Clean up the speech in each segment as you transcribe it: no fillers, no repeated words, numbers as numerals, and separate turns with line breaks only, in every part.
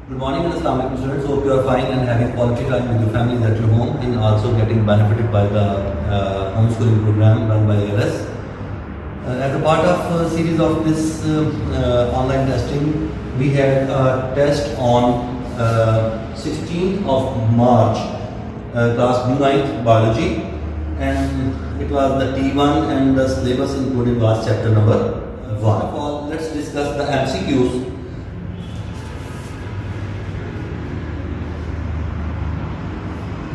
Good morning and Assalamu alaikum students. Hope you are fine and having quality time with your families at your home and also getting benefited by the homeschooling program run by ALS. As a part of a series of this online testing, we had a test on 16th of March, class B9 biology, and it was the T1 and the syllabus included was chapter number 1. First of all, let's discuss the MCQs.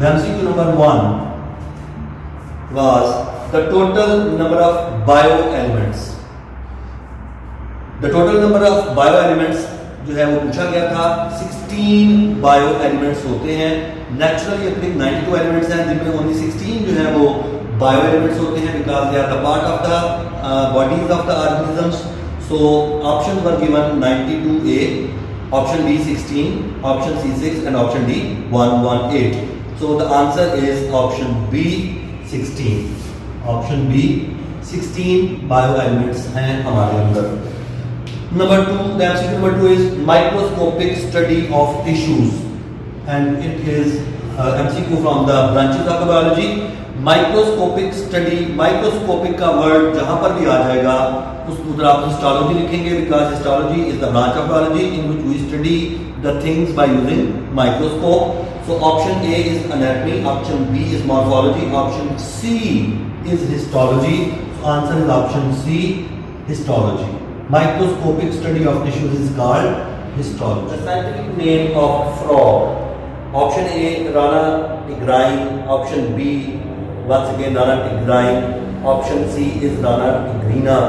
The MCQ number 1 was the total number of bioelements. The total number of bioelements जो है वो पूछा गया था। 16 bioelements होते हैं। Naturally अपने 92 elements हैं जिनमें only 16 जो है वो bioelements होते हैं because they are the part of the bodies of the organisms. So options were given 92A, option B 16, option C 6 and option D 118. So the answer is option B 16. Option B 16 bioelements हैं हमारे अंदर. Number 2, the MCQ number 2 is microscopic study of tissues, and it is MCQ from the branches of biology. Microscopic study, microscopic का word जहाँ पर भी आ जाएगा उस उधर आप histology लिखेंगे because histology is the branch of biology in which we study the things by using microscope. So option A is anatomy, option B is morphology, option C is histology. So answer is option C, histology. Microscopic study of tissues is called histology. The scientific name of frog. Option A Rana tigrine, option B once again Rana tigrine, option C is Rana tigrina,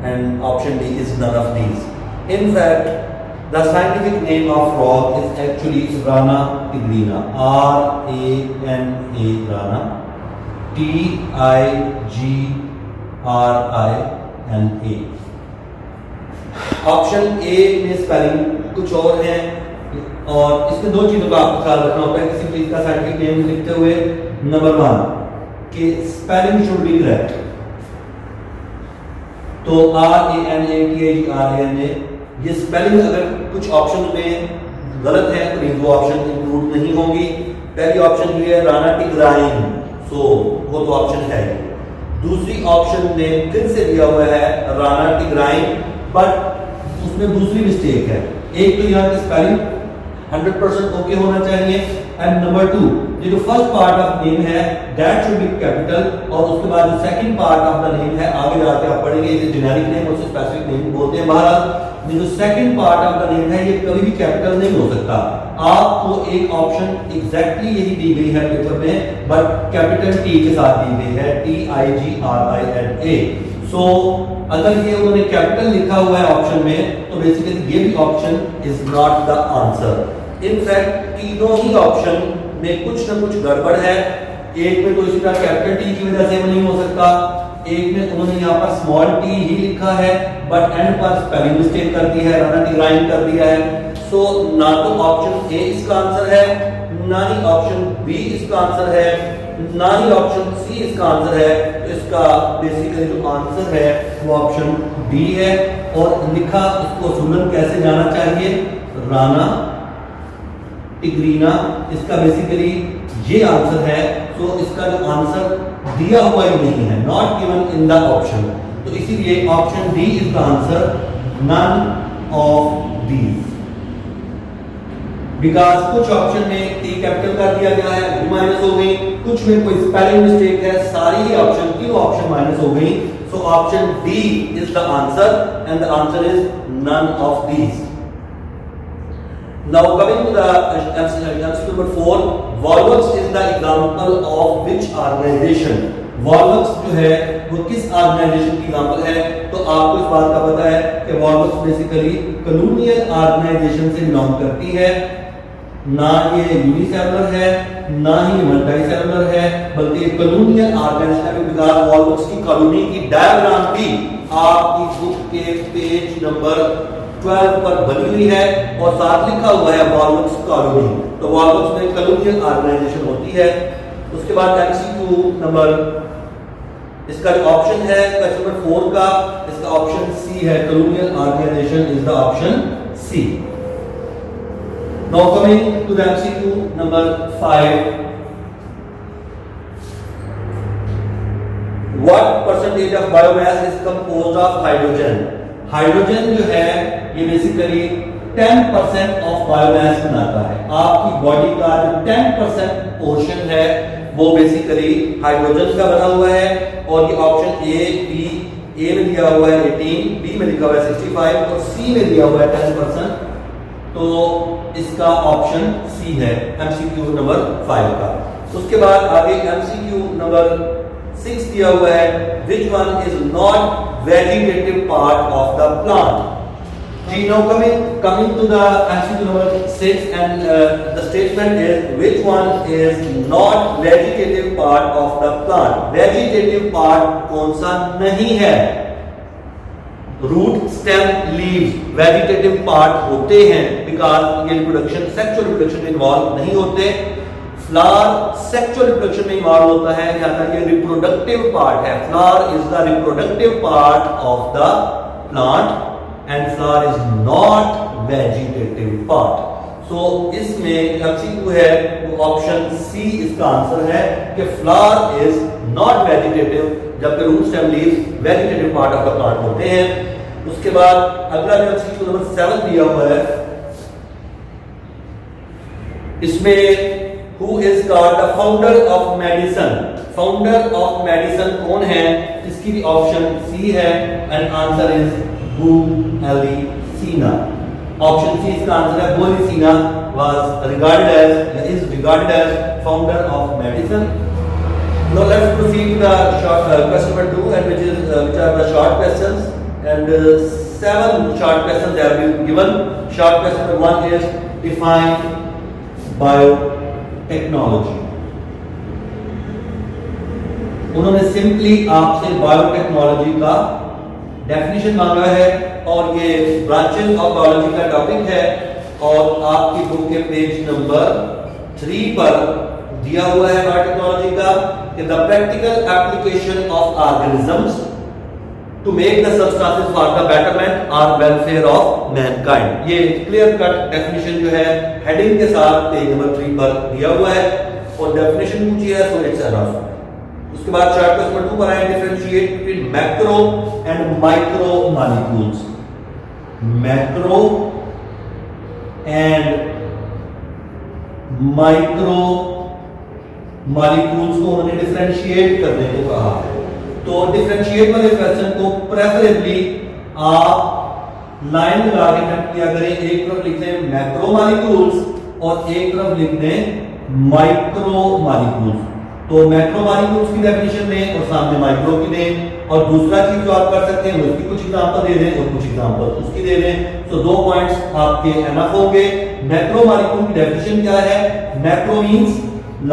and option D is none of these. In fact, the scientific name of frog is actually Rana tigrina. R-A-N-A Rana, T-I-G-R-I-N-A. Option A में spelling कुछ और है और इसमें दो चीजों का आपको ख्याल रखना होता है किसी चीज का साइंटिफिक नेम लिखते हुए. नंबर 1 कि स्पेलिंग शुड बी करेक्ट. तो R-A-N-A-T-I-G-R-A-N-A ये स्पेलिंग अगर कुछ ऑप्शन में गलत है तो वो ऑप्शन इंक्लूड नहीं होंगी. पहली ऑप्शन जो है राना टिग्राइन, सो वो तो ऑप्शन है. दूसरी ऑप्शन में फिर से दिया हुआ है राना टिग्राइन बट उसमें दूसरी मिस्टेक है. एक तो यहाँ की स्पेलिंग 100% ओके होना चाहिए एंड नंबर 2 ये जो फर्स्ट पार्ट ऑफ नेम है दैट शुड बी कैपिटल और उसके बाद जो second part of the name है आगे जाके आप पढ़ेंगे इसे जेनेरिक नेम और स्पेसिफिक नेम बोलते हैं. बहरहाल ये जो second part of the name है ये कभी भी कैपिटल नहीं हो सकता. आपको एक ऑप्शन एग्जैक्टली यही दी गई है पेपर में बट कैपिटल टी के साथ दी गई है, T-I-G-R-I-N-A. सो अगर ये उन्होंने कैपिटल लिखा हुआ है ऑप्शन में तो बेसिकली ये भी option is not the answer. In fact तीनों ही ऑप्शन में कुछ ना कुछ गड़बड़ है. एक में तो इसी तरह कैपिटल टी की वजह से वो नहीं हो सकता, एक में उन्होंने यहाँ पर स्मॉल टी ही लिखा है बट एंड पर स्पेलिंग मिस्टेक कर दी है, राना टिग्राइन कर दिया है. सो ना तो ऑप्शन ए इसका आंसर है, ना ही ऑप्शन बी इसका आंसर है, ना ही ऑप्शन सी इसका आंसर है. तो इसका बेसिकली जो आंसर है वो ऑप्शन डी है. और लिखा इसको सुनन कैसे जाना चाहिए, राना टिग्रीना, इसका बेसिकली ये आंसर है. तो इसका जो आंसर दिया हुआ ही नहीं है, not given in the option, तो इसीलिए option D is the answer, none of these. Because कुछ ऑप्शन में टी कैपिटल कर दिया गया है वो माइनस हो गई, कुछ में कोई स्पेलिंग मिस्टेक है, सारी ही ऑप्शन तीनों ऑप्शन माइनस हो गई. So option D is the answer and the answer is none of these. Now coming to the MCQ number 4, Volvox is the example of which organization? Volvox जो है वो किस ऑर्गेनाइजेशन की example है? तो आपको इस बात का पता है कि Volvox बेसिकली कॉलोनियल ऑर्गेनाइजेशन से बिलोंग करती है. ना ये यूनिसेलुलर है ना ही मल्टीसेलुलर है बल्कि कॉलोनियल ऑर्गेनाइजेशन है. बिकॉज़ Volvox की कॉलोनी की डायग्राम भी आपकी बुक के पेज नंबर 12 पर बनी हुई है और साथ लिखा हुआ है वॉल्वॉक्स कॉलोनी. तो वॉल्वॉक्स में कॉलोनियल ऑर्गेनाइजेशन होती है. उसके बाद MCQ नंबर इसका जो ऑप्शन है क्वेश्चन नंबर 4 का, इसका ऑप्शन सी है, colonial organization is the option C. Now coming to the MCQ number 5. What percentage of biomass is composed of hydrogen? Hydrogen जो है ये बेसिकली 10% ऑफ बायोमास बनाता है। आपकी बॉडी का जो 10% पोर्शन है वो बेसिकली हाइड्रोजन का बना हुआ है। और ये ऑप्शन ए में दिया हुआ है 18, बी में लिखा हुआ है 65 और सी में दिया हुआ है 10%। तो इसका ऑप्शन सी है एमसीक्यू नंबर 5 का। उसके बाद आगे एमसीक्यू नंबर 6 दिया हुआ है, which one is not vegetative part of the plant? Now coming to the MCQ number 6 and the statement is which one is not vegetative part of the plant? Vegetative part कौन सा नहीं है? Root stem leaves vegetative part होते हैं because ये reproduction sexual reproduction में involve नहीं होते। फ्लावर सेक्सुअल रिप्रोडक्शन में इन्वॉल्व होता है, यहाँ तक ये रिप्रोडक्टिव पार्ट है। Flower is the reproductive part of the plant and flower is not vegetative part. So इसमें एमसीक्यू है वो ऑप्शन सी इसका आंसर है कि फ्लावर इज नॉट वेजिटेटिव, जबकि root stem leaves vegetative part of the plant होते हैं। उसके बाद अगला जो एमसीक्यू नंबर 7 दिया हुआ है, इसमें Who is called the founder of medicine? Founder of medicine कौन है? इसकी भी ऑप्शन सी है एंड आंसर इज बुलिसिना। ऑप्शन सी इसका आंसर है। बुलिसिना was regarded as is regarded as founder of medicine. Now let's proceed to the short question number 2, and which are the short questions, and 7 short questions have been given. Short question number 1 is define biotechnology. उन्होंने simply आपसे biotechnology का definition मांगा है और ये branches of biology का topic है और आपकी बुक के पेज नंबर 3 पर दिया हुआ है बायोटेक्नोलॉजी का कि the practical application of organisms to make the substances for the betterment और वेलफेयर ऑफ मैनकाइंड। ये क्लियर कट डेफिनेशन जो है हेडिंग के साथ पेज नंबर 3 पर दिया हुआ है और डेफिनेशन पूछी है, सो इट्स एनफ। उसके बाद चार्ट क्वेश्चन नंबर 2 पर आए differentiate between macro and micro molecules. Macro and micro molecules को उन्होंने डिफरेंशिएट करने को कहा है। तो डिफरेंशिएट वाले क्वेश्चन को प्रेफरेबली आप लाइन लगा के अटेम्प्ट किया करें। एक तरफ लिख दें मैक्रो मॉलिक्यूल्स और एक तरफ लिख दें माइक्रो मॉलिक्यूल्स। तो मैक्रो मॉलिक्यूल्स की डेफिनेशन दें और सामने माइक्रो की दें। और दूसरा चीज जो आप कर सकते हैं उसकी कुछ एग्जांपल दे दें और कुछ एग्जांपल उसकी दे दें। तो 2 पॉइंट्स आपके एनफ होंगे। मैक्रो मॉलिक्यूल की डेफिनेशन क्या है? Macro means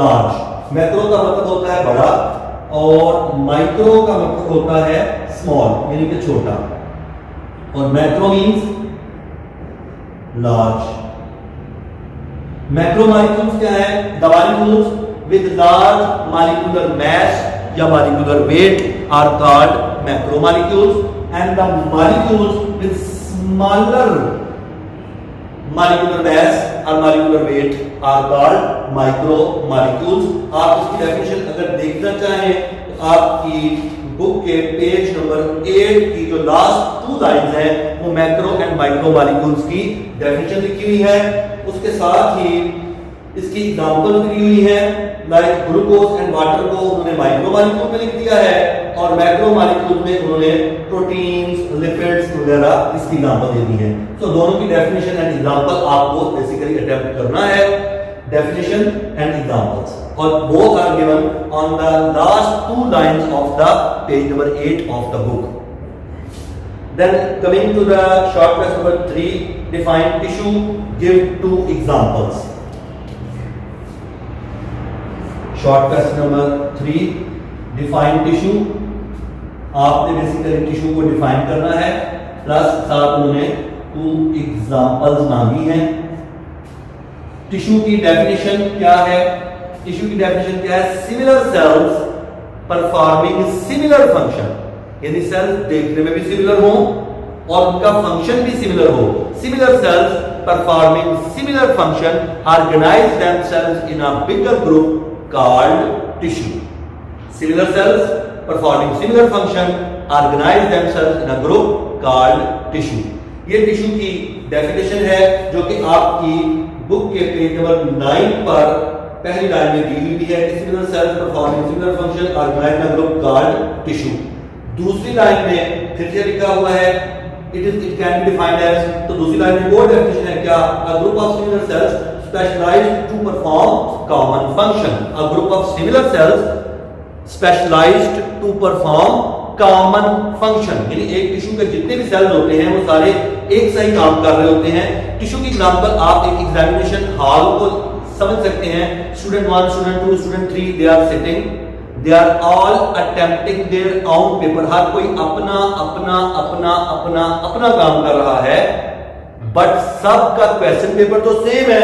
large. मैक्रो का मतलब होता है बड़ा और माइक्रो का मतलब होता है स्मॉल, यानी कि छोटा। और macro means large. Macro molecules क्या है? The molecules with large molecular mass या molecular weight are called macro molecules and the molecules with smaller molecular mass और molecular weight are called micro molecules. आप इसकी डेफिनेशन अगर देखना चाहें तो आपकी बुक के पेज नंबर 8 की जो लास्ट 2 लाइंस हैं वो मैक्रो एंड माइक्रो मॉलिक्यूल्स की डेफिनेशन लिखी हुई है। उसके साथ ही इसकी एग्जांपल दी हुई है, लाइक ग्लूकोज एंड वाटर को उन्होंने माइक्रो मॉलिक्यूल में लिख दिया है और मैक्रो मॉलिक्यूल में उन्होंने प्रोटीन्स, लिपिड्स वगैरह इसकी एग्जांपल दे दी है। तो दोनों की डेफिनेशन एंड एग्जांपल आपको बेसिकली अटेम्प्ट करना है, डेफिनेशन एंड एग्जांपल्स, और both are given on the last 2 lines of the page number 8 of the book. Then coming to the short question number 3, define tissue, give 2 examples. Short question number 3, define tissue. आपने basically tissue को define करना है, plus साथ उन्होंने 2 examples मांगी हैं। Tissue की definition क्या है? टिश्यू की डेफिनेशन क्या है? Similar cells performing similar function, यानी सेल्स देखने में भी सिमिलर हो और उनका फंक्शन भी सिमिलर हो। Similar sales performing similar function organize themselves in a bigger group called tissue. Similar cells performing similar function organize themselves in a group called tissue. ये टिश्यू की डेफिनेशन है जो कि आपकी बुक के पेज नंबर 9 पर पहली लाइन में दी हुई है। Similar cells performing similar function organize in a group called tissue. दूसरी लाइन में फिर से लिखा हुआ है it can be defined as, तो दूसरी लाइन में वो डेफिनेशन है क्या, a group of similar cells specialized to perform common function. A group of similar cells specialized to perform common function, यानी एक टिश्यू के जितने भी सेल्स होते हैं वो सारे एक सही काम कर रहे होते हैं। टिश्यू की एग्जांपल आप एक एग्जामिनेशन हॉल को समझ सकते हैं। Student 1, student 2, student 3 they are sitting, they are all attempting their own paper. हर कोई अपना अपना अपना अपना अपना काम कर रहा है, बट सबका क्वेश्चन पेपर तो सेम है।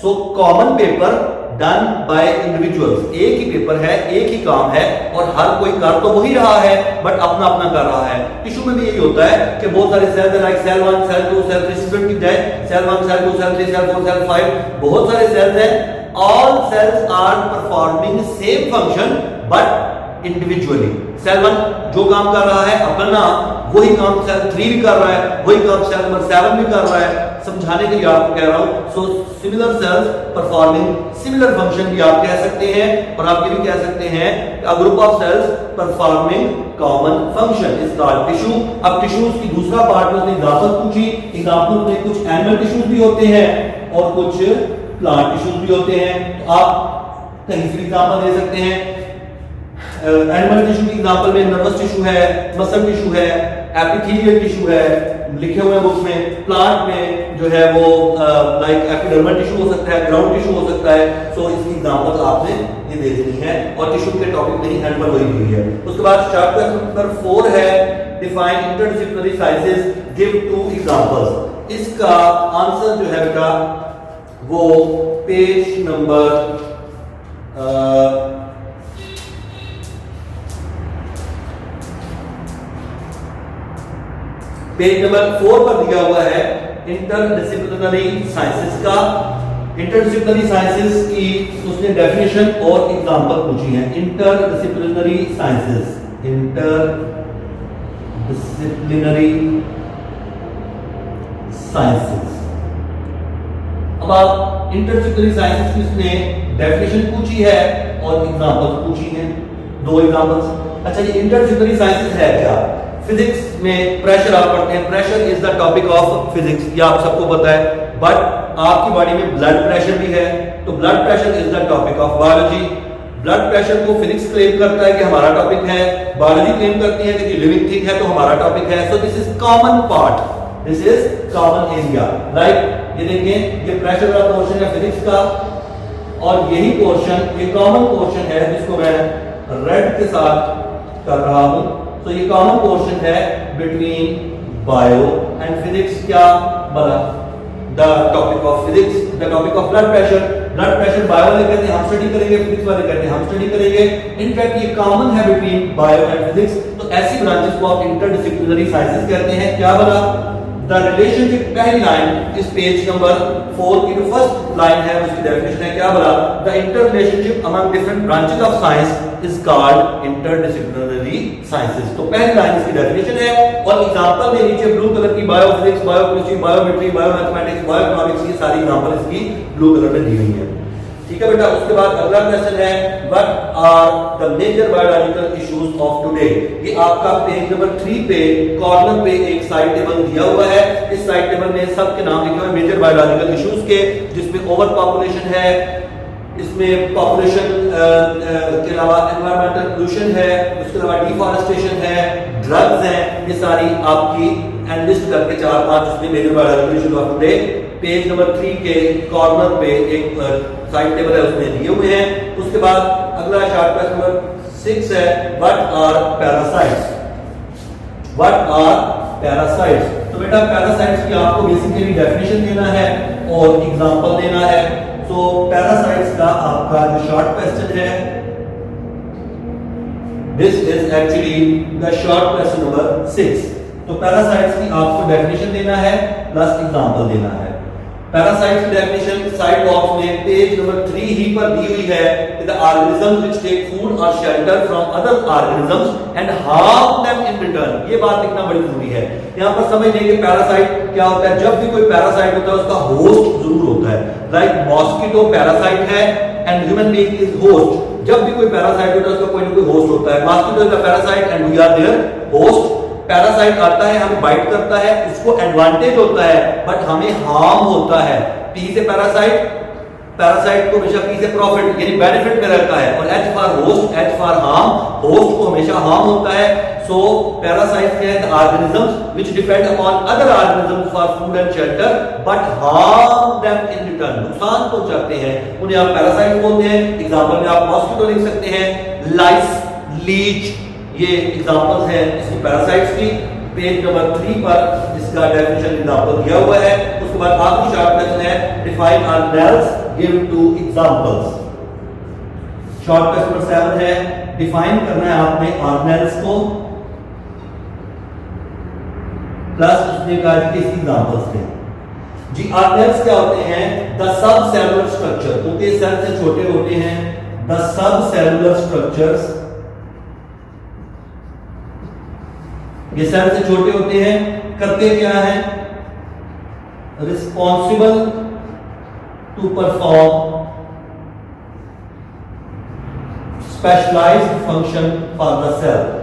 So common paper done by individuals, एक ही पेपर है, एक ही काम है और हर कोई कर तो वही रहा है बट अपना अपना कर रहा है। टिश्यू में भी यही होता है कि बहुत सारे सेल्स हैं, like cell 1, cell 2, cell 3, student की जाए cell 1, cell 2, cell 3, cell 4, cell 5, बहुत सारे सेल्स हैं। All cells are performing same function but individually. Cell 1 जो काम कर रहा है अपना, वही काम सेल 3 भी कर रहा है, वही काम सेल नंबर 7 भी कर रहा है। समझाने के लिए आपको कह रहा हूं। So similar cells performing similar function भी आप कह सकते हैं और आप ये भी कह सकते हैं a group of cells performing common function is called tissue. अब टिश्यूज की दूसरा पार्ट में उसने एग्जांपल पूछी। एग्जांपल में कुछ एनिमल टिश्यूज भी होते हैं और कुछ प्लांट टिश्यूज भी होते हैं। तो आप कहीं से एग्जांपल दे सकते हैं। एनिमल टिश्यू की एग्जांपल में नर्वस टिश्यू है, मसल टिश्यू है, एपिथेलियल टिश्यू है, लिखे हुए हैं बुक में। प्लांट में जो है वो लाइक एपिडर्मल टिश्यू हो सकता है, ग्राउंड टिश्यू हो सकता है। सो इसकी एग्जांपल आपने ये दे देनी है और टिश्यू के टॉपिक में ही हैंड पर वही हुई है। उसके बाद चैप्टर नंबर 4 है define interdisciplinary sciences, give 2 examples. इसका आंसर जो है बेटा वो पेज नंबर पेज नंबर 4 पर दिया हुआ है इंटरडिसिप्लिनरी साइंसेस का। इंटरडिसिप्लिनरी साइंसेस की उसने डेफिनेशन और एग्जांपल पूछी है। Interdisciplinary sciences, interdisciplinary sciences. अब आप इंटरडिसिप्लिनरी साइंसेस की उसने डेफिनेशन पूछी है और एग्जांपल्स पूछी हैं, 2 एग्जांपल्स। अच्छा, ये इंटरडिसिप्लिनरी साइंसेस है क्या? फिजिक्स में प्रेशर आप पढ़ते हैं, pressure is the topic of physics, ये आप सबको पता है। बट आपकी बॉडी में ब्लड प्रेशर भी है, तो blood pressure is the topic of biology. Blood pressure को फिजिक्स क्लेम करता है कि हमारा टॉपिक है, बायोलॉजी क्लेम करती है कि लिविंग थिंग है तो हमारा टॉपिक है। So this is common part, this is common area. Like ये देखिए, ये प्रेशर वाला पोर्शन है फिजिक्स का और यही पोर्शन ये कॉमन पोर्शन है जिसको मैं रेड के साथ कर रहा हूं। तो ये कॉमन पोर्शन है बिटवीन बायो एंड फिजिक्स। क्या बना? The topic of physics, the topic of blood pressure. Blood pressure bio वाले कहते हैं हम स्टडी करेंगे, फिजिक्स वाले कहते हैं हम स्टडी करेंगे। इनफैक्ट ये कॉमन है बिटवीन बायो एंड फिजिक्स। तो ऐसी ब्रांचेस को आप इंटरडिसिप्लिनरी साइंसेस कहते हैं। क्या बना? द रिलेशनशिप, पहली लाइन इस पेज नंबर 4 की जो फर्स्ट लाइन है उसकी डेफिनेशन है। क्या बना? The inter relationship among different branches of science is called interdisciplinary sciences. तो पहली लाइन इसकी डेफिनेशन है और एग्जांपल में नीचे ब्लू कलर की बायोफिजिक्स, बायोकेमिस्ट्री, बायोमेट्री, बायोमैथमेटिक्स, बायोइकोनॉमिक्स, ये सारी एग्जांपल इसकी ब्लू कलर में दी हुई है। ठीक है बेटा। उसके बाद अगला क्वेश्चन है what are the major biological issues of today. ये आपका पेज नंबर 3 पे कॉर्नर पे एक साइड टेबल दिया हुआ है। इस साइड टेबल में सबके नाम लिखे हुए मेजर बायोलॉजिकल इश्यूज के, जिसमें ओवर पॉपुलेशन है, इसमें पॉपुलेशन के अलावा एनवायरमेंटल पोल्यूशन है, उसके अलावा डिफॉरेस्टेशन है, ड्रग्स हैं। ये सारी आपकी एनलिस्ट करके 4-5 उसमें major biological issues of today page number 3 के कॉर्नर पे एक साइड टेबल है उसमें दिए हुए हैं। उसके बाद अगला चार्ट पेज नंबर 6 है what are parasites. What are parasites. तो बेटा पैरासाइट्स की आपको बेसिकली डेफिनेशन देना है और एग्जांपल देना है। तो पैरासाइट्स का आपका जो शॉर्ट क्वेश्चन है, this is actually the short question number 6। तो पैरासाइट्स की आपको डेफिनेशन देना है प्लस एग्जांपल देना है। पैरासाइट्स की डेफिनेशन साइड बॉक्स में पेज नंबर 3 ही पर दी हुई है। The organisms which take food और shelter from other organisms and harm them in return. ये बात लिखना बड़ी जरूरी है। यहां पर समझ लेंगे पैरासाइट क्या होता है। जब भी कोई पैरासाइट होता है उसका होस्ट जरूर होता है। लाइक मॉस्किटो पैरासाइट है and human being is host. जब भी कोई पैरासाइट होता है उसका कोई ना कोई होस्ट होता है। Mosquito is a parasite and we are their host. Parasite आता है, हमें बाइट करता है, उसको एडवांटेज होता है बट हमें हार्म होता है। पी से पैरासाइट को हमेशा पी से प्रॉफिट यानी बेनिफिट में रहता है। और H for host, H for harm, host को हमेशा हार्म होता है। सो पैरासाइट्स हैं the organisms which depend upon other organisms for food and shelter but harm them in return. नुकसान पहुंचाते हैं उन्हें आप पैरासाइट बोलते हैं। एग्जांपल में आप मॉस्किटो लिख सकते हैं, लाइस, लीच, ये एग्जांपल्स हैं इसकी पैरासाइट्स की। पेज नंबर 3 पर इसका डेफिनेशन एग्जांपल दिया हुआ है। उसके बाद आखिरी शॉर्ट क्वेश्चन है define organelles, give 2 examples. Short question number 7 है डिफाइन करना है आपने ऑर्गेनेल्स को प्लस उसने कहा कि इसकी एग्जांपल्स दें। जी ऑर्गेनेल्स क्या होते हैं? द सब सेलुलर स्ट्रक्चर, क्योंकि सेल से छोटे होते हैं। द सब सेलुलर स्ट्रक्चर्स, ये सेल से छोटे होते हैं, करते क्या है? Responsible to perform specialized function for the cell.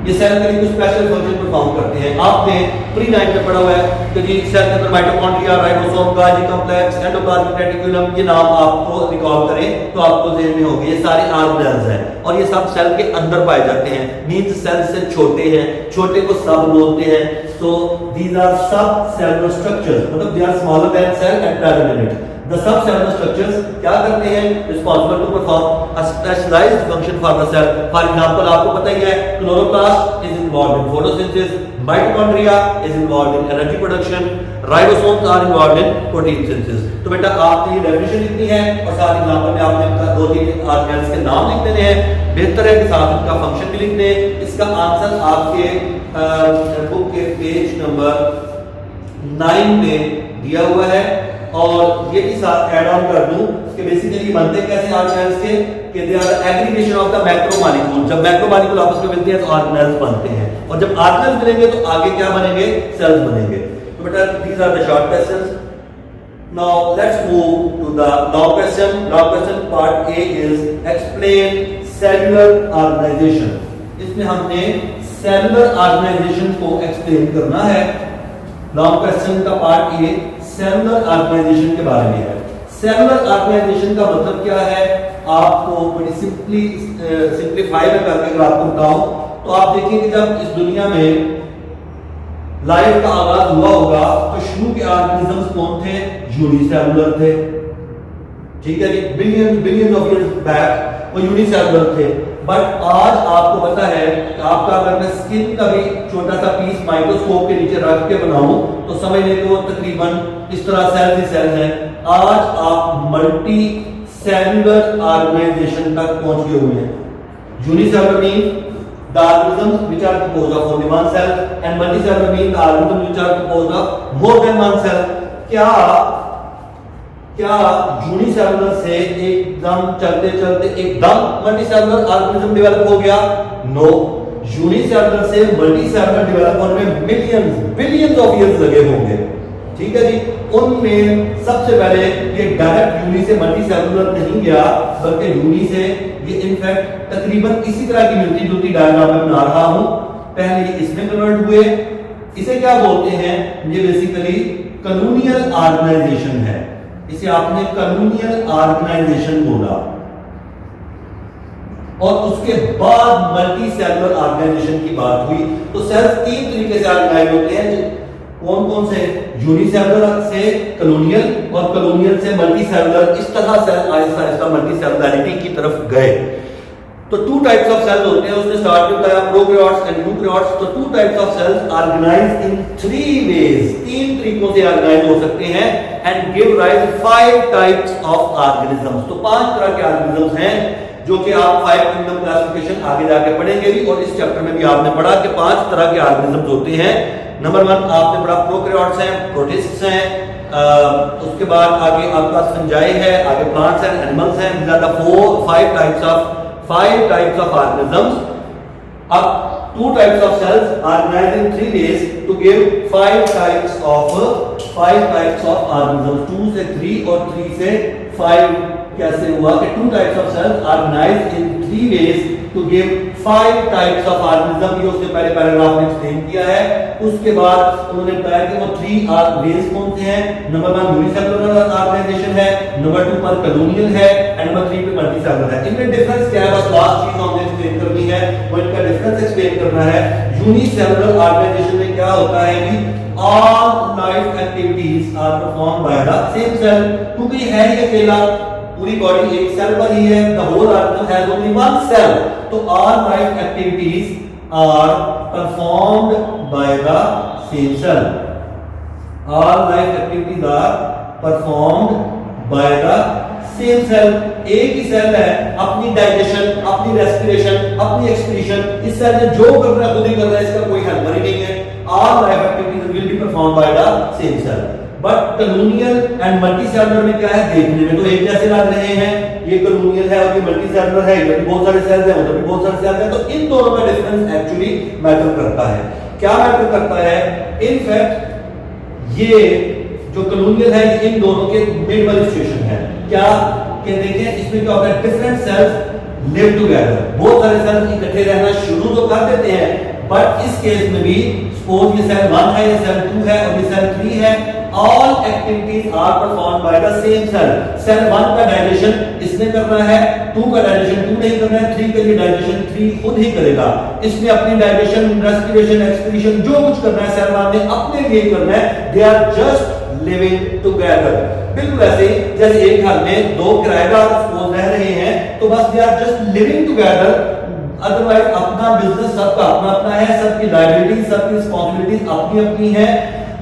ये सेल के लिए कुछ स्पेशल फंक्शन परफॉर्म करते हैं। आपने प्री 9 में पढ़ा हुआ है कि जी सेल के अंदर mitochondria, ribosome, Golgi complex, endoplasmic reticulum, ये नाम आपको रिकॉल करें तो आपको ज़हन में होंगे। ये सारे ऑर्गेनेल्स हैं और ये सब सेल के अंदर पाए जाते हैं। मींस सेल से छोटे हैं, छोटे को सब बोलते हैं। So these are subcellular structures, मतलब they are smaller than cell at present unit. The subcellular structures क्या करते हैं? Responsible to perform a specialized function for the cell. For example, आपको पता ही है chloroplast is involved in photosynthesis, mitochondria is involved in energy production, ribosomes are involved in protein synthesis. तो बेटा आपने ये डेफिनेशन लिखनी है और साथ एग्जांपल में आपने 2-3 ऑर्गेनेल्स के नाम लिख देने हैं। बेहतर है कि साथ इनका फंक्शन भी लिख दें। इसका आंसर आपके बुक के पेज नंबर 9 में दिया हुआ है। और ये भी साथ ऐड ऑन कर दूं कि बेसिकली बनते कैसे ऑर्गेनेल्स के they are aggregation of the macromolecule. जब मैक्रोमोलिक्यूल आपस में मिलते हैं तो ऑर्गेनेल्स बनते हैं और जब ऑर्गेनेल्स मिलेंगे तो आगे क्या बनेंगे? सेल्स बनेंगे। तो बेटा these are the short questions. Now let's move to the long question. Long question part A is explain cellular organization. इसमें हमने सेलुलर ऑर्गेनाइजेशन को एक्सप्लेन करना है। लॉन्ग क्वेश्चन का पार्ट ए सेलुलर ऑर्गेनाइजेशन के बारे में है। सेलुलर ऑर्गेनाइजेशन का मतलब क्या है? आपको बड़ी सिंप्लीफाई में करके अगर आपको बताऊं तो आप देखिए कि जब इस दुनिया में लाइफ का आगाज हुआ होगा तो शुरू के ऑर्गेनिजम्स कौन थे? यूनिसेलुलर थे। ठीक है जी, बिलियन ऑफ इयर्स बैक वो यूनिसेलुलर थे। बट आज आपको पता है कि आपका अगर मैं स्किन का भी छोटा सा पीस माइक्रोस्कोप के नीचे रख के बनाऊं तो समझ लें तो तकरीबन इस तरह सेल ही सेल है। आज आप मल्टी सेलुलर ऑर्गेनाइजेशन तक पहुंच गए हुए हैं। Unicellular mean the organisms which are composed of only one cell and multicellular mean the organisms which are composed of more than one cell। क्या यूनिसेलुलर से एकदम चलते चलते एकदम मल्टीसेलुलर ऑर्गेनिज्म डेवलप हो गया? नो, यूनिसेलुलर से मल्टीसेलुलर डेवलप होने में बिलियंस ऑफ इयर्स लगे होंगे। ठीक है जी, उनमें सबसे पहले ये डायरेक्ट यूनि से मल्टीसेलुलर नहीं गया बल्कि यूनि से ये इनफैक्ट तकरीबन इसी तरह की मिलती जुलती डायग्राम में बना रहा हूं। पहले ये इसमें कन्वर्ट हुए। इसे क्या बोलते हैं? ये बेसिकली कॉलोनियल ऑर्गेनाइजेशन है। इसे आपने कॉलोनियल ऑर्गेनाइजेशन बोला। और उसके बाद मल्टी सेलुलर ऑर्गेनाइजेशन की बात हुई। तो सेल्स 3 तरीके से ऑर्गेनाइज होते हैं। कौन कौन से? यूनिसेलुलर से कॉलोनियल और कॉलोनियल से मल्टी सेलुलर। इस तरह cell Aahista Aahista multi cellularity की तरफ गए। तो 2 टाइप्स ऑफ सेल्स होते हैं। उसने स्टार्ट में बताया प्रोकैरियोट्स एंड यूकैरियोट्स। तो 2 types of cells organize in 3 ways. 3 तरीकों से ऑर्गेनाइज हो सकते हैं and give rise 5 types of organisms. तो 5 तरह के ऑर्गेनिजम्स हैं जो कि आप 5 किंगडम क्लासिफिकेशन आगे जाके पढ़ेंगे भी, और इस चैप्टर में भी आपने पढ़ा कि 5 तरह के ऑर्गेनिजम्स होते हैं। नंबर 1 आपने पढ़ा प्रोकैरियोट्स हैं, प्रोटिस्ट्स हैं, उसके बाद आगे आपका फंजाई है, आगे प्लांट्स एंड एनिमल्स हैं। these are the 5 types of organisms. अब 2 types of cells organized in 3 ways to give 5 types of organisms. 2 से 3 और 3 से 5 कैसे हुआ कि 2 types of cells organized in 3 ways to give 5 types of organism. ये उसके पहले पैराग्राफ में एक्सप्लेन किया है। उसके बाद उन्होंने बताया कि वो 3 ways कौन से हैं। नंबर 1 यूनिसेलुलर ऑर्गेनाइजेशन है, नंबर 2 पर कॉलोनियल है, एंड नंबर 3 पे मल्टीसेलुलर है। इनमें डिफरेंस क्या है, बस लास्ट चीज हमने एक्सप्लेन करनी है, वो इनका डिफरेंस एक्सप्लेन करना है। यूनिसेलुलर ऑर्गेनाइजेशन में क्या होता है कि all life activities are performed by the same cell, क्योंकि है ये अकेला, पूरी बॉडी एक सेल पर ही है, the whole organism has only one cell, तो all life activities are performed by the same cell. All life activities are performed by the same cell, एक ही सेल है, अपनी डाइजेशन, अपनी रेस्पिरेशन, अपनी एक्सक्रीशन, इस सेल ने जो करना है खुद ही कर रहा है, इसका कोई हेल्पर ही नहीं है। All life activities will be perform by the same cell. But colonial and multicellular में क्या है, देखने में तो एक जैसे लग रहे हैं, ये कॉलोनियल है और ये मल्टीसेलुलर है, इधर भी बहुत सारे सेल्स हैं, उधर भी बहुत सारे सेल्स हैं, तो इन दोनों में डिफरेंस एक्चुअली मैटर करता है। क्या मैटर करता है, इनफैक्ट ये जो कॉलोनियल है इन दोनों के मिड वाली सिचुएशन है। क्या कि देखें इसमें क्या होता है, डिफरेंट सेल्स लिव टुगेदर, बहुत सारे सेल्स इकट्ठे रहना शुरू तो कर देते हैं, बट इस केस में भी सपोज ये सेल 1 है, ये सेल 2 है और ये सेल 3 है, all activities are performed by the same cell. Cell 1 का डाइजेशन इसने करना है, 2 का डाइजेशन 2 नहीं करना है, 3 के लिए डाइजेशन 3 खुद ही करेगा। इसमें अपनी डाइजेशन, रेस्पिरेशन, एक्सक्रीशन जो कुछ करना है सेल 1 ने अपने लिए करना है। They are just living together, बिल्कुल ऐसे जैसे एक घर में 2 किराएदार सपोज रह रहे हैं, तो बस they are just living together. Otherwise अपना बिजनेस सबका अपना अपना है, सबकी लायबिलिटीज, सबकी रिस्पांसिबिलिटीज अपनी अपनी है,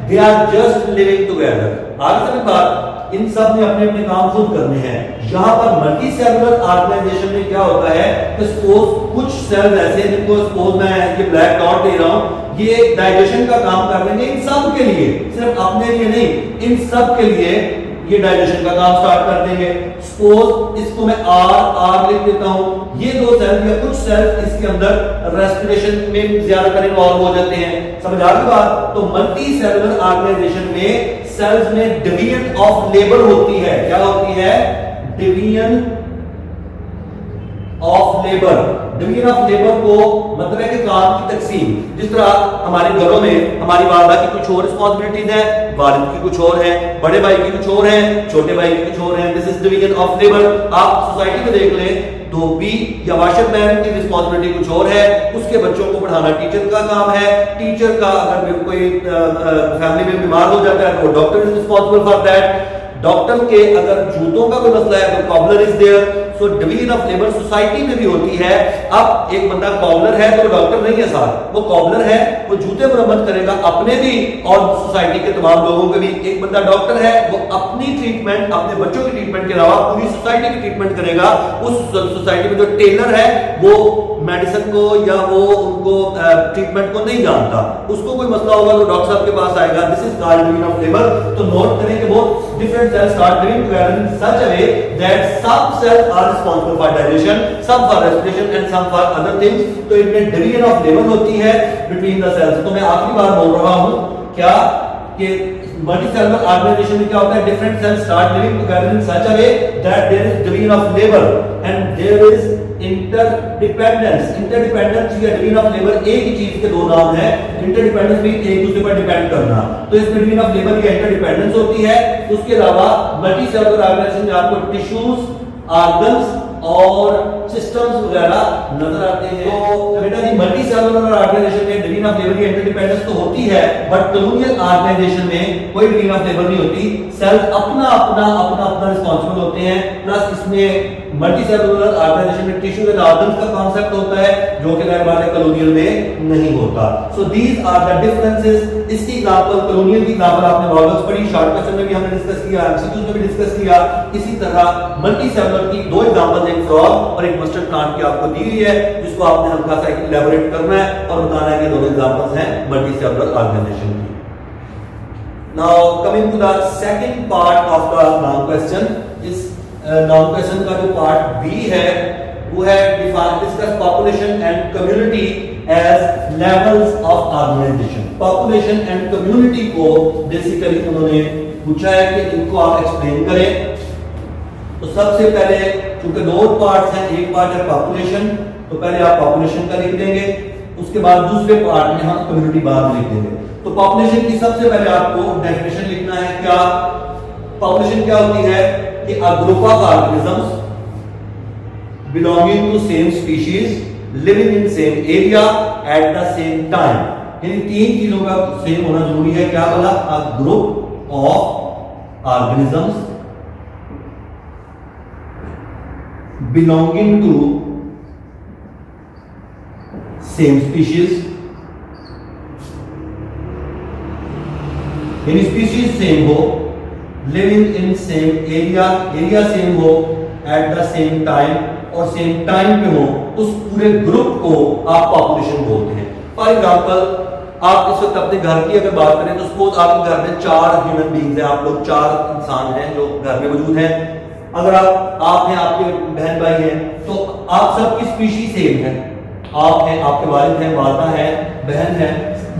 they are just living together. आगे समझ बात, इन सब ने अपने अपने काम खुद करने हैं। यहां पर मल्टीसेलुलर ऑर्गेनाइजेशन में क्या होता है कि सपोज कुछ सेल्स ऐसे हैं जिनको सपोज मैं ये ब्लैक डॉट दे रहा हूं, ये डाइजेशन का काम कर रहे हैं इन सब के लिए, सिर्फ अपने लिए नहीं, इन सब के लिए ये डाइजेशन का काम स्टार्ट कर देंगे। सपोज इसको मैं आर लिख देता हूं, ये 2 सेल्स या कुछ सेल्स इसके अंदर रेस्पिरेशन में ज्यादा कर इन्वॉल्व हो जाते हैं। समझ आ गई बात? तो मल्टी सेलुलर ऑर्गेनाइजेशन में सेल्स में डिवीजन ऑफ लेबर होती है। क्या होती है? Division of labour. Division of labour को मतलब है कि काम की तकसीम। जिस तरह हमारे घरों में हमारी वालदा की कुछ और रिस्पांसिबिलिटीज है, वालिद की कुछ और है, बड़े भाई की कुछ और है, छोटे भाई की कुछ और है। This is division of labour. आप सोसाइटी में देख लें, धोबी या वॉशरमैन की रिस्पांसिबिलिटी कुछ और है, उसके बच्चों को पढ़ाना टीचर का काम है। टीचर का अगर कोई फैमिली में बीमार हो जाता है तो doctor is responsible for that. Doctor के अगर जूतों का कोई मसला है तो cobbler is there. So division of labour society में भी होती है। अब एक बंदा कॉबलर है तो डॉक्टर नहीं है साथ, वो कॉबलर है, वो जूते मरम्मत करेगा अपने भी और सोसाइटी के तमाम लोगों के भी। एक बंदा डॉक्टर है, वो अपनी ट्रीटमेंट, अपने बच्चों की ट्रीटमेंट के अलावा पूरी सोसाइटी की ट्रीटमेंट करेगा। उस सोसाइटी में जो टेलर है वो मेडिसिन को या वो उनको ट्रीटमेंट को नहीं जानता, उसको कोई मसला होगा तो डॉक्टर साहब के पास आएगा। This is called division of labour. तो नोट करें कि वो different cells start living together in such a way that some cells are responsible for digestion, some for respiration and some for other things. तो इनमें division of labor होती है between the cells। तो मैं आखिरी बार बोल रहा हूं क्या कि मल्टीसेलुलर ऑर्गेनाइजेशन में क्या होता है, different cells start living together in such a way that there is division of labour and there is interdependence. Interdependence या डिवीजन ऑफ लेबर एक ही चीज के 2 नाम है। इंटरडिपेंडेंस भी एक दूसरे पर डिपेंड करना, तो इसमें डिवीजन ऑफ लेबर या इंटरडिपेंडेंस होती है। उसके अलावा मल्टीसेलुलर ऑर्गेनाइजेशन में आपको टिश्यूज, ऑर्गन्स और सिस्टम्स वगैरह नजर आते हैं। तो बेटा जी मल्टीसेलुलर ऑर्गेनाइजेशन में डिवीजन ऑफ लेबर या इंटरडिपेंडेंस तो होती है, बट कॉलोनियल ऑर्गेनाइजेशन में कोई डिवीजन ऑफ लेबर नहीं होती। सेल्स अपना अपना रिस्पांसिबल होते हैं। प्लस इसमें मल्टी सेलुलर ऑर्गेनाइजेशन में टिश्यू एंड ऑर्गन्स का कांसेप्ट होता है, जो कि कॉलोनियल में नहीं होता। So these are the differences. इसकी एग्जांपल, कॉलोनियल की एग्जांपल आपने वॉल्व्स पढ़ी, शॉर्ट क्वेश्चन में भी हमने डिस्कस किया, एमसीक्यूज में भी डिस्कस किया। इसी तरह मल्टी सेलुलर की दो एग्जांपल्स, एक फ्रॉग और एक मस्टर्ड प्लांट की आपको दी हुई है, जिसको आपने हल्का सा इलैबोरेट करना है और बताना है कि दोनों एग्जांपल्स हैं मल्टी सेलुलर ऑर्गेनाइजेशन की। Now coming to the second part of the noun question, इस noun question का जो part B है वो है discuss population and community as levels of organization। population and community को basically उन्होंने पूछा है कि इनको आप explain करें। तो सबसे पहले क्योंकि दो पार्ट्स हैं, एक पार्ट है population, तो पहले आप population का लिख देंगे, उसके बाद दूसरे पार्ट में हम community बाद में लिख देंगे। तो पॉपुलेशन की सबसे पहले आपको डेफिनेशन लिखना है। क्या पॉपुलेशन क्या होती है कि a group of organisms belonging to same species living in same area at the same time. यानी तीन चीजों का सेम होना जरूरी है। क्या बोला? A group of organisms belonging to same species, यानी स्पीशीज सेम हो, living in same area, area same हो, एट द सेम टाइम और सेम टाइम पे हो, उस पूरे ग्रुप को आप पॉपुलेशन बोलते हैं। फॉर एग्जांपल, आप इस वक्त अपने घर की अगर बात करें तो सपोज आपके घर में 4 ह्यूमन बीइंग्स हैं, आप लोग 4 इंसान हैं जो घर में मौजूद हैं। अगर आप हैं, आपके बहन भाई हैं, तो आप सबकी स्पीशीज सेम है। आप हैं, आपके वालिद हैं, वालिदा है, बहन है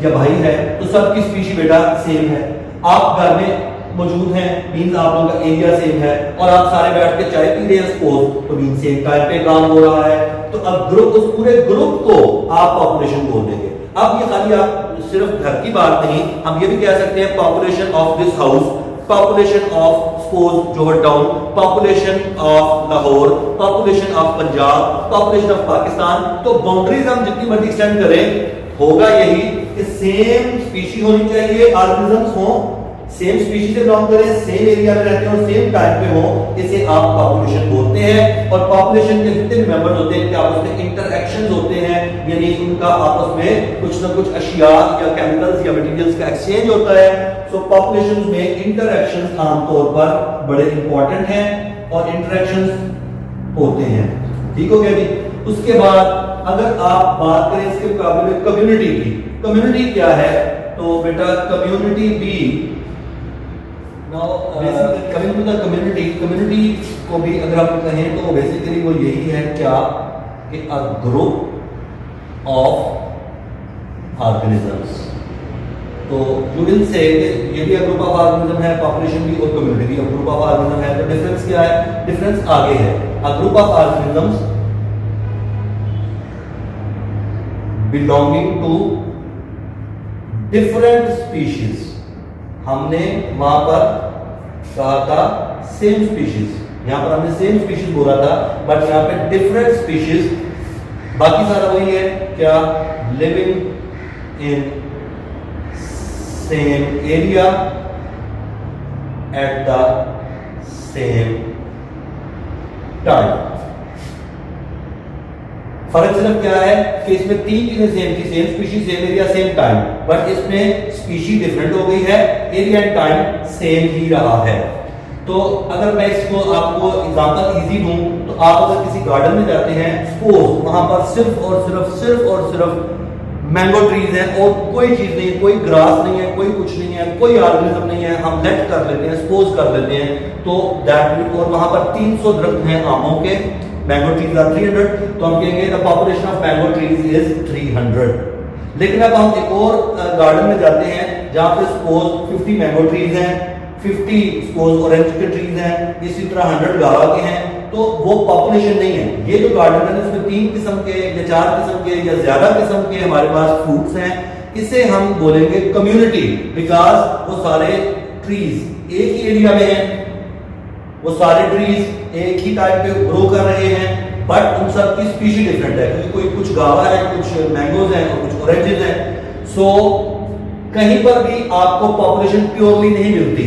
या भाई है, तो सबकी स्पीशीज बेटा सेम है। आप घर में मौजूद हैं, मींस आप लोगों का एरिया सेम है, और आप सारे बैठ के चाय पी रहे हैं सपोज, तो मींस सेम टाइम पे काम हो रहा है। तो अब ग्रुप, उस पूरे ग्रुप को आप पॉपुलेशन बोल देंगे। अब ये खाली आप सिर्फ घर की बात नहीं, हम ये भी कह सकते हैं population of this house, population of suppose Johar town, population of Lahore, population of Punjab, population of Pakistan. तो बाउंड्रीज हम जितनी मर्जी एक्सटेंड करें, होगा यही कि सेम स्पीशीज होनी चाहिए, ऑर्गेनिजम्स हो, सेम स्पीशीज से बिलोंग करें, सेम एरिया में रहते हो, सेम टाइम पे हो, इसे आप पॉपुलेशन बोलते हैं। और पॉपुलेशन के जितने भी मेंबर्स होते हैं, इनके आपस में इंटरैक्शंस होते हैं, यानी उनका आपस में कुछ ना कुछ अशिया या केमिकल्स या मटेरियल्स का एक्सचेंज होता है। सो पॉपुलेशन में इंटरैक्शंस आमतौर पर बड़े इंपॉर्टेंट हैं और इंटरैक्शंस होते हैं। ठीक हो गया जी। उसके बाद अगर आप बात करें इसके मुकाबले में कम्युनिटी की, कम्युनिटी क्या है? तो बेटा कम्युनिटी भी, now coming to the community, community को भी अगर आप कहें तो बेसिकली वो यही है क्या कि अ ग्रुप ऑफ ऑर्गेनिजम्स। तो यू विल से ये भी ग्रुप ऑफ ऑर्गेनिज्म है, पॉपुलेशन भी और कम्युनिटी भी ग्रुप ऑफ ऑर्गेनिज्म है। तो डिफरेंस क्या है? डिफरेंस आगे है। A group of organisms belonging to different species, हमने वहां पर कहा था सेम स्पीशीज, यहां पर हमने सेम स्पीशीज बोला था, बट यहां पे डिफरेंट स्पीशीज, बाकी सारा वही है। क्या? Living in same area at the same time. फर्क सिर्फ क्या है कि इसमें 3 चीजें सेम थी, same species, same area, same time, but इसमें स्पीशीज डिफरेंट हो गई है, एरिया एंड टाइम सेम ही रहा है। तो अगर मैं इसको आपको एग्जांपल इजी दूं, तो आप अगर किसी गार्डन में जाते हैं, सपोज वहां पर सिर्फ और सिर्फ मैंगो ट्रीज हैं और कोई चीज नहीं है, कोई ग्रास नहीं है, कोई कुछ नहीं है, कोई ऑर्गेनिज्म नहीं है, हम लेट कर लेते हैं, सपोज कर लेते हैं, तो दैट, और वहां पर 300 दरख्त हैं आमों के, मैंगो ट्रीज आर 300, तो हम कहेंगे the population of mango trees is 300। लेकिन अब हम एक और गार्डन में जाते हैं जहां पे सपोज 50 मैंगो ट्रीज हैं, 50 सपोज ऑरेंज के ट्रीज हैं, इसी तरह 100 गावा के हैं, तो वो पॉपुलेशन नहीं है। ये जो गार्डन है उसमें 3 किस्म के या 4 किस्म के या ज्यादा किस्म के हमारे पास फ्रूट्स हैं, इसे हम बोलेंगे कम्युनिटी, बिकॉज वो सारे ट्रीज एक ही एरिया में हैं, वो सारे ट्रीज एक ही टाइप पे ग्रो कर रहे हैं, बट उन सब की स्पीशीज डिफरेंट है, क्योंकि कोई कुछ गावा है, कुछ मैंगोज हैं और कुछ ऑरेंजेस हैं। सो कहीं पर भी आपको पॉपुलेशन प्योरली नहीं मिलती,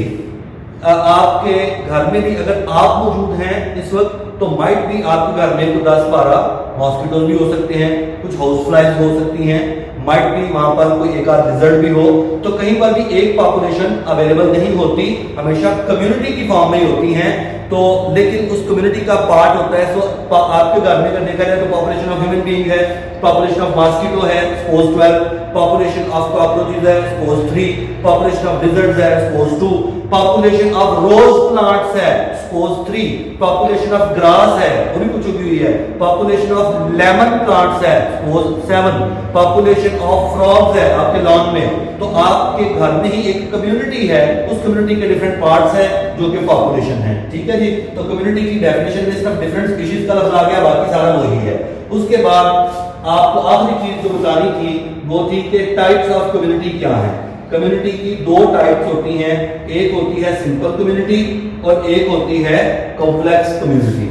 आपके घर में भी अगर आप मौजूद हैं इस वक्त, तो माइट भी आपके घर में 10-12 मॉस्किटोज भी हो सकते हैं, कुछ हाउस फ्लाइज हो सकती हैं, माइट भी वहां पर कोई एक आध लिजर्ड भी हो। तो कहीं पर भी एक पॉपुलेशन अवेलेबल नहीं होती, हमेशा कम्युनिटी की फॉर्म में ही होती हैं। तो लेकिन उस कम्युनिटी का पार्ट होता है। सो आपके घर में अगर देखा जाए तो पॉपुलेशन ऑफ ह्यूमन बीइंग है, पॉपुलेशन ऑफ मॉस्किटो है सपोज 12, पॉपुलेशन ऑफ कॉकरोचेस है सपोज 3, पॉपुलेशन ऑफ लिजर्ड्स है suppose 2, population of rose plants है सपोज 3, पॉपुलेशन ऑफ ग्रास है वो भी कुछ उगी हुई है, पॉपुलेशन ऑफ लेमन प्लांट्स है सपोज 7, पॉपुलेशन ऑफ फ्रॉग्स है आपके लॉन में। तो आपके घर में ही एक कम्युनिटी है, उस कम्युनिटी के डिफरेंट पार्ट्स हैं जो कि पॉपुलेशन है। ठीक है जी। तो कम्युनिटी की डेफिनेशन में सिर्फ डिफरेंट स्पीशीज का लफ्ज आ गया, बाकी सारा वही है। उसके बाद आपको आखिरी चीज जो बतानी थी वो थी कि टाइप्स ऑफ कम्युनिटी क्या है। कम्युनिटी की दो टाइप्स होती हैं, एक होती है सिंपल कम्युनिटी और एक होती है कॉम्प्लेक्स कम्युनिटी।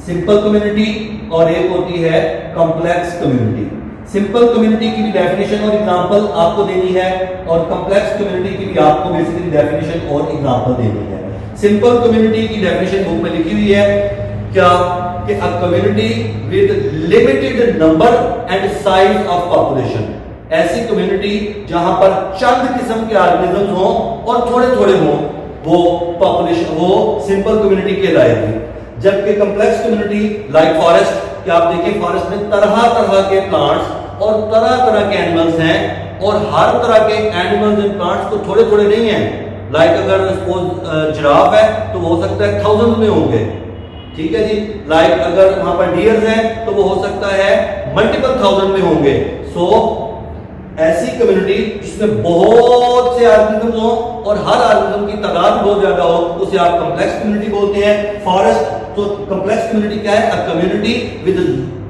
सिंपल कम्युनिटी और एक होती है कॉम्प्लेक्स कम्युनिटी। सिंपल कम्युनिटी की भी डेफिनेशन और एग्जांपल आपको देनी है और कॉम्प्लेक्स कम्युनिटी की भी आपको बेसिकली डेफिनेशन और एग्जांपल देनी है। सिंपल कम्युनिटी की डेफिनेशन बुक में लिखी हुई है क्या कि a community with limited number and size of population. ऐसी कम्युनिटी जहां पर चंद किस्म के ऑर्गेनिजम्स हों और थोड़े थोड़े हों, वो पॉपुलेशन वो सिंपल कम्युनिटी कहलाएगी। जबकि कॉम्प्लेक्स कम्युनिटी लाइक फॉरेस्ट, कि आप देखिए फॉरेस्ट में तरह तरह के प्लांट्स और तरह तरह के एनिमल्स हैं और हर तरह के एनिमल्स एंड प्लांट्स तो थोड़े थोड़े नहीं हैं। लाइक अगर सपोज जिराफ है तो वो हो सकता है थाउजेंड में होंगे। ठीक है जी। लाइक अगर वहां पर डियर्स हैं तो वो हो सकता है मल्टीपल थाउजेंड में होंगे। सो ऐसी कम्युनिटी जिसमें बहुत से ऑर्गेनिजम्स हो और हर ऑर्गेनिज्म की तादाद बहुत ज्यादा हो, उसे आप कॉम्प्लेक्स कम्युनिटी बोलते हैं। फॉरेस्ट तो कॉम्प्लेक्स कम्युनिटी क्या है? अ कम्युनिटी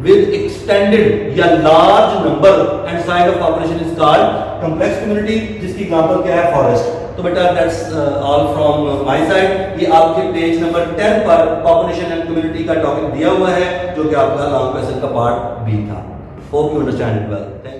विद एक्सटेंडेड या large number and size of population is called complex community, जिसकी एग्जांपल क्या है? फॉरेस्ट। तो बेटा that's all from my side. ये आपके पेज नंबर 10 पर पॉपुलेशन एंड कम्युनिटी का टॉपिक दिया हुआ है जो कि आपका लॉन्ग क्वेश्चन का पार्ट बी था। Hope you understand it well.